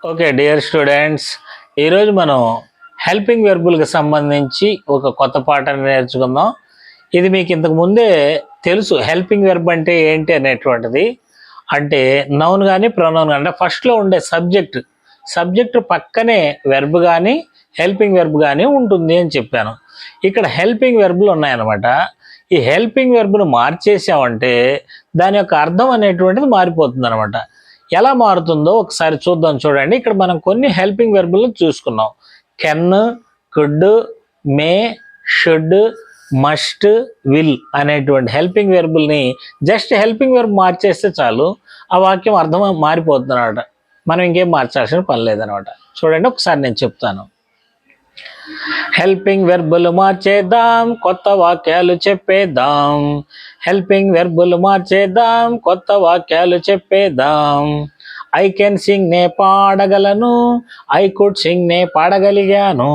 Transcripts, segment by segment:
Okay dear students, ఈరోజు మనం helping వెర్బుల్కి సంబంధించి ఒక కొత్త పాఠాన్ని నేర్చుకుందాం. ఇది మీకు ఇంతకు ముందే తెలుసు. హెల్పింగ్ వెర్బ్ అంటే ఏంటి అనేటువంటిది. అంటే నౌన్ కానీ ప్రొనౌన్ కానీ, అంటే ఫస్ట్లో ఉండే సబ్జెక్టు పక్కనే వెర్బ్ కానీ హెల్పింగ్ వెర్బ్ కానీ ఉంటుంది అని చెప్పాను. ఇక్కడ హెల్పింగ్ వెర్బులు ఉన్నాయన్నమాట. ఈ హెల్పింగ్ వెర్బ్ను మార్చేసామంటే దాని యొక్క అర్థం అనేటువంటిది మారిపోతుంది అనమాట. ఎలా మారుతుందో ఒకసారి చూద్దాం. చూడండి, ఇక్కడ మనం కొన్ని హెల్పింగ్ వెర్బులను చూసుకున్నాం. Can, could, May, should, must, will అనేటువంటి హెల్పింగ్ వెర్బుల్ని జస్ట్ హెల్పింగ్ వెర్బ్ మార్చేస్తే చాలు, ఆ వాక్యం అర్థం మారిపోతుంది అనమాట. మనం ఇంకేం మార్చాల్సిన పని లేదనమాట. చూడండి, ఒకసారి నేను చెప్తాను. హెల్పింగ్ వెర్బులు మార్చేద్దాం, కొత్త వాక్యాలు చెప్పేద్దాం. హెల్పింగ్ వెర్బులు మార్చేద్దాం, కొత్త వాక్యాలు చెప్పేద్దాం. ఐ కెన్ సింగ్ నే పాడగలను, ఐ కుడ్ సింగ్ నే పాడగలిగాను.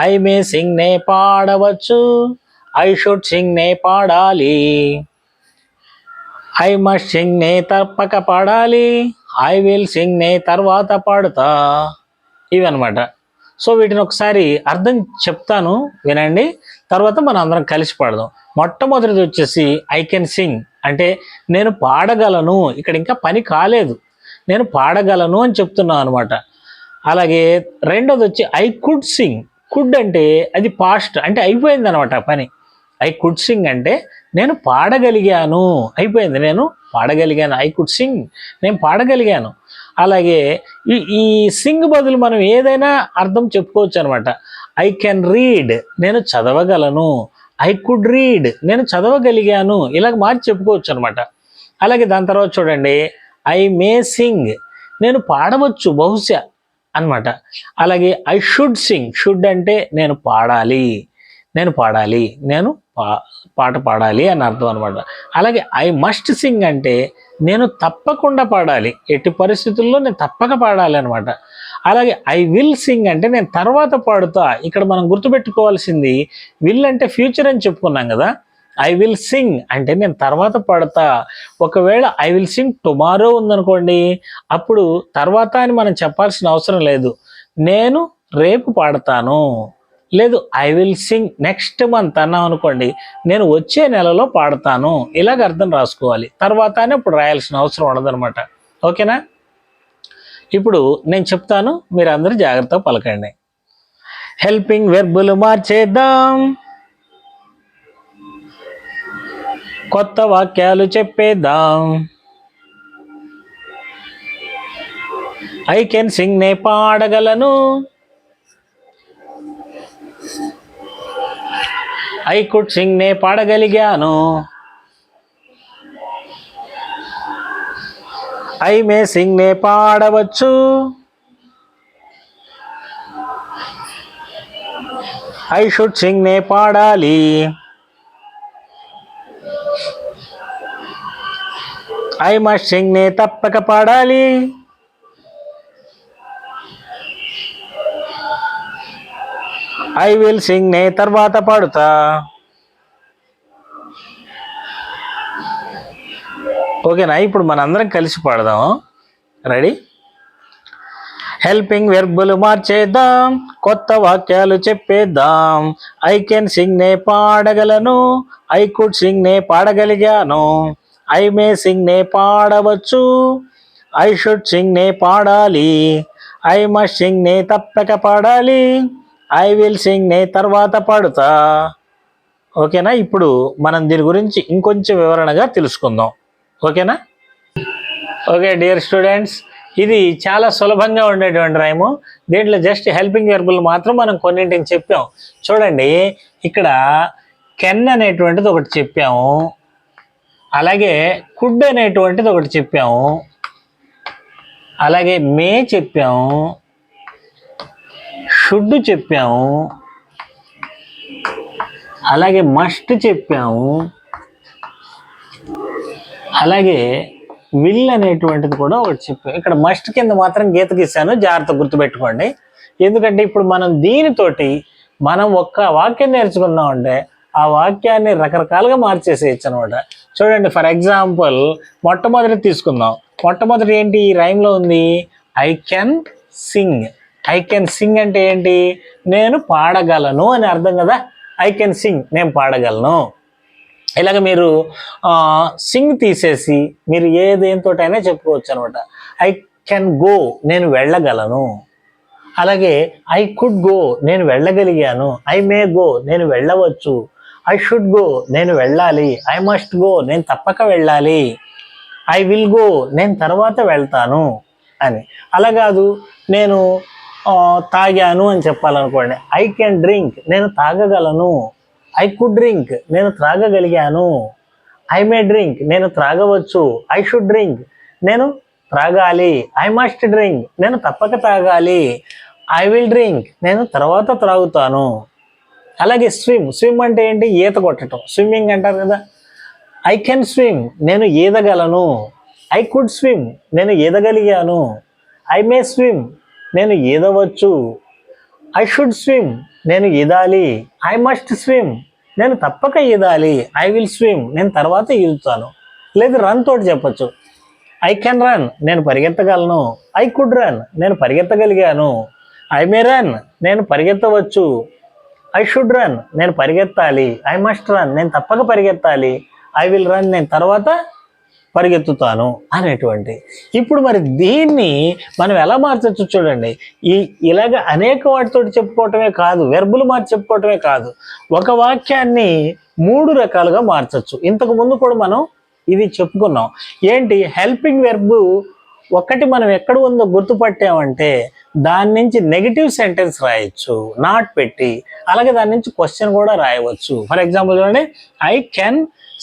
ఐ మే సింగ్ నే పాడవచ్చు, ఐ షుడ్ సింగ్ నే పాడాలి. ఐ మస్ట్ సింగ్ నే తప్పక పాడాలి, ఐ విల్ సింగ్ నే తర్వాత పాడుతా. ఇవన్నమాట. సో వీటిని ఒకసారి అర్థం చెప్తాను, వినండి. తర్వాత మనం అందరం కలిసి పాడదాం. మొట్టమొదటిది వచ్చేసి ఐ కెన్ సింగ్, అంటే నేను పాడగలను. ఇక్కడ ఇంకా పని కాలేదు, నేను పాడగలను అని చెప్తున్నాను అనమాట. అలాగే రెండోది వచ్చి ఐ కుడ్ సింగ్. కుడ్ అంటే అది పాస్ట్, అంటే అయిపోయింది అనమాట పని. ఐ కుడ్ సింగ్ అంటే నేను పాడగలిగాను, అయిపోయింది, నేను పాడగలిగాను. ఐ కుడ్ సింగ్, నేను పాడగలిగాను. అలాగే ఈ సింగ్ బదులు మనం ఏదైనా అర్థం చెప్పుకోవచ్చు అనమాట. ఐ కెన్ రీడ్, నేను చదవగలను. ఐ కుడ్ రీడ్, నేను చదవగలిగాను. ఇలాగ మార్చి చెప్పుకోవచ్చు అనమాట. అలాగే దాని తర్వాత చూడండి, ఐ మే సింగ్, నేను పాడవచ్చు బహుశా అనమాట. అలాగే ఐ షుడ్ సింగ్, షుడ్ అంటే నేను పాడాలి, నేను పాట పాడాలి అని అర్థం అనమాట. అలాగే ఐ మస్ట్ సింగ్ అంటే నేను తప్పకుండా పాడాలి, ఎట్టి పరిస్థితుల్లో నేను తప్పక పాడాలి అనమాట. అలాగే ఐ విల్ సింగ్ అంటే నేను తర్వాత పాడుతా. ఇక్కడ మనం గుర్తుపెట్టుకోవాల్సింది, విల్ అంటే ఫ్యూచర్ అని చెప్పుకున్నాం కదా. ఐ విల్ సింగ్ అంటే నేను తర్వాత పాడతా. ఒకవేళ ఐ విల్ సింగ్ టుమారో ఉందనుకోండి, అప్పుడు తర్వాత అని మనం చెప్పాల్సిన అవసరం లేదు. నేను రేపు పాడతాను. లేదు I will sing next month అన్నాం అనుకోండి, నేను వచ్చే నెలలో పాడతాను. ఇలాగ అర్థం రాసుకోవాలి. తర్వాత అని ఇప్పుడు రాయాల్సిన అవసరం ఉండదనమాట. ఓకేనా? ఇప్పుడు నేను చెప్తాను, మీరు అందరూ జాగ్రత్తగా పలకండి. హెల్పింగ్ వెర్బులు మార్చేద్దాం, కొత్త వాక్యాలు చెప్పేద్దాం. ఐ కెన్ సింగ్ నే పాడగలను, ఐ కుడ్ సింగ్ నే పాడగలిగాను. ఐ మే సింగ్ నే పాడవచ్చు, ఐ షుడ్ సింగ్ నే పాడాలి. ఐ మస్ట్ సింగ్ నే తప్పక పాడాలి. ఐ విల్ సింగ్ నే తర్వాత పాడుతా. ఓకేనా? ఇప్పుడు మనందరం కలిసి పాడదాం. రెడీ? హెల్పింగ్ వెర్బులు మార్చేద్దాం, కొత్త వాక్యాలు చెప్పేద్దాం. ఐ కెన్ సింగ్ నే పాడగలను, ఐ కుడ్ సింగ్ నే పాడగలిగాను. ఐ మే సింగ్ నే పాడవచ్చు, ఐ షుడ్ సింగ్ నే పాడాలి. ఐ మస్ట్ సింగ్ నే తప్పక పాడాలి. ఐ విల్ సింగ్ నే తర్వాత పాడుతా. ఓకేనా? ఇప్పుడు మనం దీని గురించి ఇంకొంచెం వివరణగా తెలుసుకుందాం. ఓకేనా? ఓకే డియర్ స్టూడెంట్స్, ఇది చాలా సులభంగా ఉండేటువంటి రైము. దీంట్లో జస్ట్ హెల్పింగ్ వెర్బులు మాత్రం మనం కొన్నింటిని చెప్పాం. చూడండి, ఇక్కడ కెన్ అనేటువంటిది ఒకటి చెప్పాము, అలాగే కుడ్ అనేటువంటిది ఒకటి చెప్పాము, అలాగే మే చెప్పాము, షుడ్ చెప్పాము, అలాగే మస్ట్ చెప్పాము, అలాగే విల్ అనేటువంటిది కూడా ఒకటి చెప్పాము. ఇక్కడ మస్ట్ కింద మాత్రం గీత గీసాను, జాగ్రత్త గుర్తుపెట్టుకోండి. ఎందుకంటే ఇప్పుడు మనం దీనితోటి మనం ఒక్క వాక్యం నేర్చుకున్నామంటే ఆ వాక్యాన్ని రకరకాలుగా మార్చేసేయచ్చు అనమాట. చూడండి, ఫర్ ఎగ్జాంపుల్ మొట్టమొదటి తీసుకుందాం. మొట్టమొదటి ఏంటి ఈ రైమ్లో ఉంది? I can sing. I can sing అంటే ఏంటి? నేను పాడగలను అని అర్థం కదా. ఐ కెన్ సింగ్, నేను పాడగలను. ఇలాగ మీరు సింగ్ తీసేసి మీరు ఏ దేనితోటైనా చెప్పుకోవచ్చు అనమాట. ఐ కెన్ గో, నేను వెళ్ళగలను. అలాగే ఐ కుడ్ గో, నేను వెళ్ళగలిగాను. ఐ మే గో, నేను వెళ్ళవచ్చు. ఐ షుడ్ గో, నేను వెళ్ళాలి. ఐ మస్ట్ గో, నేను తప్పక వెళ్ళాలి. ఐ విల్ గో, నేను తర్వాత వెళ్తాను అని. అలా కాదు, నేను తాగాను అని చెప్పాలనుకోండి. ఐ కెన్ డ్రింక్, నేను తాగగలను. ఐ కుడ్ డ్రింక్, నేను త్రాగగలిగాను. ఐ మే డ్రింక్, నేను త్రాగవచ్చు. ఐ షుడ్ డ్రింక్, నేను త్రాగాలి. ఐ మస్ట్ డ్రింక్, నేను తప్పక తాగాలి. ఐ విల్ డ్రింక్, నేను తర్వాత త్రాగుతాను. అలాగే స్విమ్. స్విమ్ అంటే ఏంటి? ఈత కొట్టడం, స్విమ్మింగ్ అంటారు కదా. ఐ కెన్ స్విమ్, నేను ఈదగలను. ఐ కుడ్ స్విమ్, నేను ఈదగలిగాను. ఐ మే స్విమ్, నేను ఈదవచ్చు. ఐ షుడ్ స్విమ్, నేను ఈదాలి. ఐ మస్ట్ స్విమ్, నేను తప్పక ఈదాలి. ఐ విల్ స్విమ్, నేను తర్వాత ఈదుతాను. లేదు రన్ తోటి చెప్పచ్చు. ఐ కెన్ రన్, నేను పరిగెత్తగలను. ఐ కుడ్ రన్, నేను పరిగెత్తగలిగాను. ఐ మే రన్, నేను పరిగెత్తవచ్చు. ఐ షుడ్ రన్, నేను పరిగెత్తాలి. ఐ మస్ట్ రన్, నేను తప్పక పరిగెత్తాలి. ఐ విల్ రన్, నేను తర్వాత పరిగెత్తుతాను అనేటువంటి. ఇప్పుడు మరి దీన్ని మనం ఎలా మార్చచ్చు చూడండి. ఇలాగ అనేక వాటితో చెప్పుకోవటమే కాదు, వెర్బులు మార్చి చెప్పుకోవటమే కాదు, ఒక వాక్యాన్ని 3 రకాలుగా మార్చచ్చు. ఇంతకు ముందు కూడా మనం ఇది చెప్పుకున్నాం. ఏంటి? హెల్పింగ్ వెర్బు ఒకటి మనం ఎక్కడ ఉందో గుర్తుపట్టామంటే దాని నుంచి నెగిటివ్ సెంటెన్స్ రాయొచ్చు నాట్ పెట్టి. అలాగే దాని నుంచి క్వశ్చన్ కూడా రాయవచ్చు. ఫర్ ఎగ్జాంపుల్ చూడండి, ఐ కెన్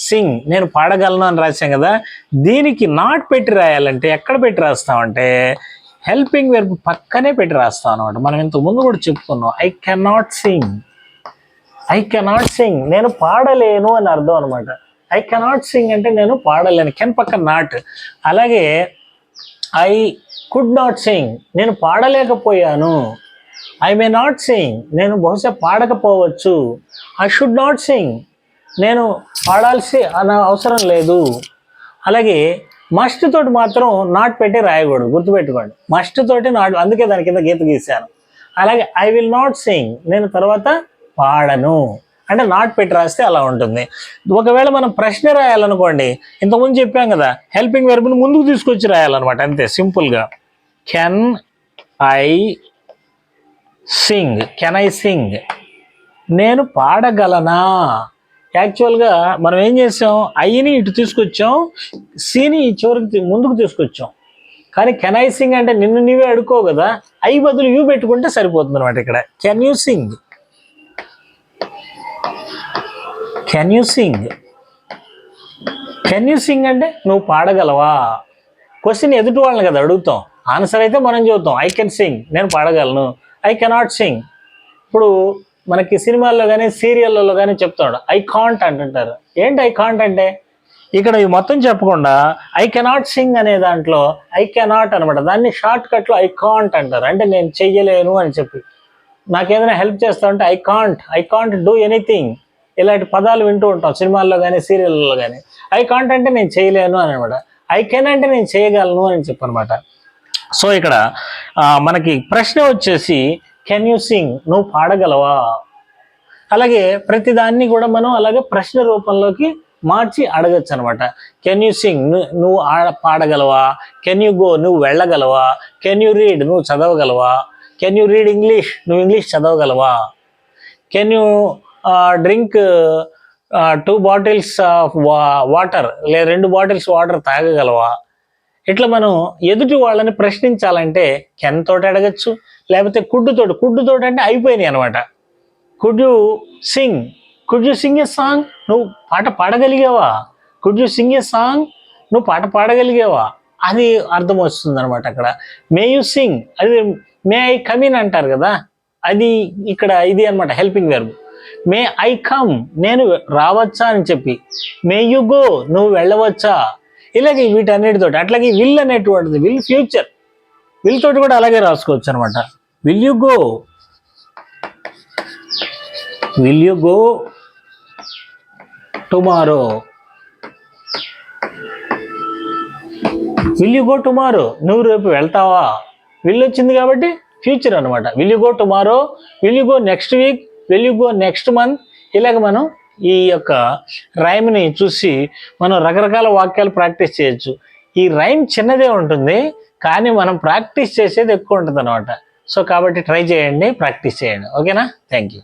సింగ్, నేను పాడగలను అని రాసాం కదా. దీనికి నాట్ పెట్టి రాయాలంటే ఎక్కడ పెట్టి రాస్తామంటే హెల్పింగ్ వెర్బ్ పక్కనే పెట్టి రాస్తాం అనమాట. మనం ఇంతకు ముందు కూడా చెప్పుకున్నాం. I can not Singh, I cannot Singh, నేను పాడలేను అని అర్థం అనమాట. ఐ కెనాట్ సింగ్ అంటే నేను పాడలేను, కెన్ పక్కన నాట్. అలాగే ఐ కుడ్ నాట్ సింగ్, నేను పాడలేకపోయాను. ఐ మే నాట్ సింగ్, నేను బహుశా పాడకపోవచ్చు. ఐ షుడ్ నాట్ సింగ్, నేను పాడాల్సి అవసరం లేదు. అలాగే మస్ట్ తోటి మాత్రం నాట్ పెట్టి రాయకూడదు, గుర్తుపెట్టుకోండి. మస్ట్ తోటి నాట్, అందుకే దాని కింద గీత గీశాను. అలాగే ఐ విల్ నాట్ సింగ్, నేను తర్వాత పాడను అంటే నాట్ పెట్టి రాస్తే అలా ఉంటుంది. ఒకవేళ మనం ప్రశ్న రాయాలనుకోండి, ఇంతకుముందు చెప్పాం కదా, హెల్పింగ్ వెర్బ్ని ముందుకు తీసుకొచ్చి రాయాలన్నమాట, అంతే సింపుల్గా. Can I sing, can I sing, నేను పాడగలనా. యాక్చువల్గా మనం ఏం చేసాం, ఐని ఇటు తీసుకొచ్చాం, సిని చివరికి ముందుకు తీసుకొచ్చాం. కానీ కెన్ ఐ సింగ్ అంటే నిన్ను నీవే అడుకో కదా, ఐ బదులు యూ పెట్టుకుంటే సరిపోతుంది అనమాట. ఇక్కడ can you sing, can you sing, can you sing అంటే నువ్వు పాడగలవా. క్వశ్చన్ ఎదుటి వాళ్ళని కదా అడుగుతాం, ఆన్సర్ అయితే మనం చెబుతాం ఐ కెన్ సింగ్, నేను పాడగలను. ఐ కెనాట్ సింగ్, ఇప్పుడు మనకి సినిమాల్లో కానీ సీరియళ్ళలో కానీ చెప్తాడు ఐ కాంట్ అంటుంటారు. ఏంటి ఐ కాంట్ అంటే? ఇక్కడ ఇవి మొత్తం చెప్పకుండా ఐ కెనాట్ సింగ్ అనే దాంట్లో ఐ కెనాట్ అనమాట, దాన్ని షార్ట్ కట్లో ఐ కాంట్ అంటారు. అంటే నేను చెయ్యలేను అని చెప్పి, నాకేదైనా హెల్ప్ చేస్తా ఉంటే ఐ కాంట్ డూ ఎనీథింగ్. ఇలాంటి పదాలు వింటూ ఉంటాం సినిమాల్లో కానీ సీరియల్లో కానీ. ఐ కాంట్ అంటే నేను చేయలేను అని అనమాట. ఐ కెన్ అంటే నేను చేయగలను అని చెప్పనమాట. సో ఇక్కడ మనకి ప్రశ్న వచ్చేసి కెన్ యూ సింగ్, నువ్వు పాడగలవా. అలాగే ప్రతిదాన్ని కూడా మనం అలాగే ప్రశ్న రూపంలోకి మార్చి అడగచ్చు అనమాట. కెన్ యూ సింగ్, నువ్వు పాడగలవా. కెన్ యూ గో, నువ్వు వెళ్ళగలవా. కెన్ యూ రీడ్, నువ్వు చదవగలవా. కెన్ యూ రీడ్ ఇంగ్లీష్, నువ్వు ఇంగ్లీష్ చదవగలవా. Can you drink 2 bottles of water, లేదా 2 బాటిల్స్ వాటర్ తాగగలవా. ఇట్లా మనం ఎదుటి వాళ్ళని ప్రశ్నించాలంటే కెన్ తోటి అడగచ్చు, లేకపోతే కుడ్డు తోటి అంటే అయిపోయినాయి అనమాట. Could you sing a song, నువ్వు పాట పాడగలిగావా. Could you sing a song, నువ్వు పాట పాడగలిగావా, అది అర్థం వస్తుంది అనమాట అక్కడ. మే యూ సింగ్, అది మే ఐ కమ్ ఇన్ అంటారు కదా, అది ఇక్కడ ఇది అనమాట helping verb. May I come, నేను రావచ్చా అని చెప్పి. మే యు గో, నువ్వు వెళ్ళవచ్చా. ఇలాగే వీటన్నిటితోటి. అట్లాగే విల్ అనేటువంటిది, విల్ ఫ్యూచర్, విల్ తోటి కూడా అలాగే రాసుకోవచ్చు అనమాట. Will you go, will you go tomorrow, will you go tomorrow, నువ్వు రేపు వెళ్తావా. విల్ వచ్చింది కాబట్టి ఫ్యూచర్ అనమాట. Will you go tomorrow, will you go next week, will you go next month, ఇలాగ మనం ఈ యొక్క రైమ్ని చూసి మనం రకరకాల వాక్యాలు ప్రాక్టీస్ చేయొచ్చు. ఈ రైమ్ చిన్నదే ఉంటుంది కానీ మనం ప్రాక్టీస్ చేసేది ఎక్కువ ఉంటుంది అనమాట. సో కాబట్టి ట్రై చేయండి, ప్రాక్టీస్ చేయండి. ఓకేనా? Thank you.